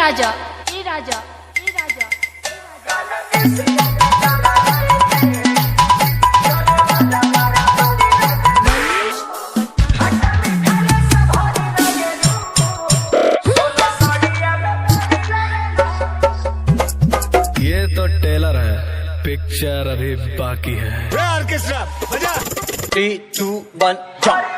राजा, ए राजा, ए राजा, ये तो टेलर है, पिक्चर अभी बाकी है। ऑर्केस्ट्रा बजा। 3, 2, 1 jump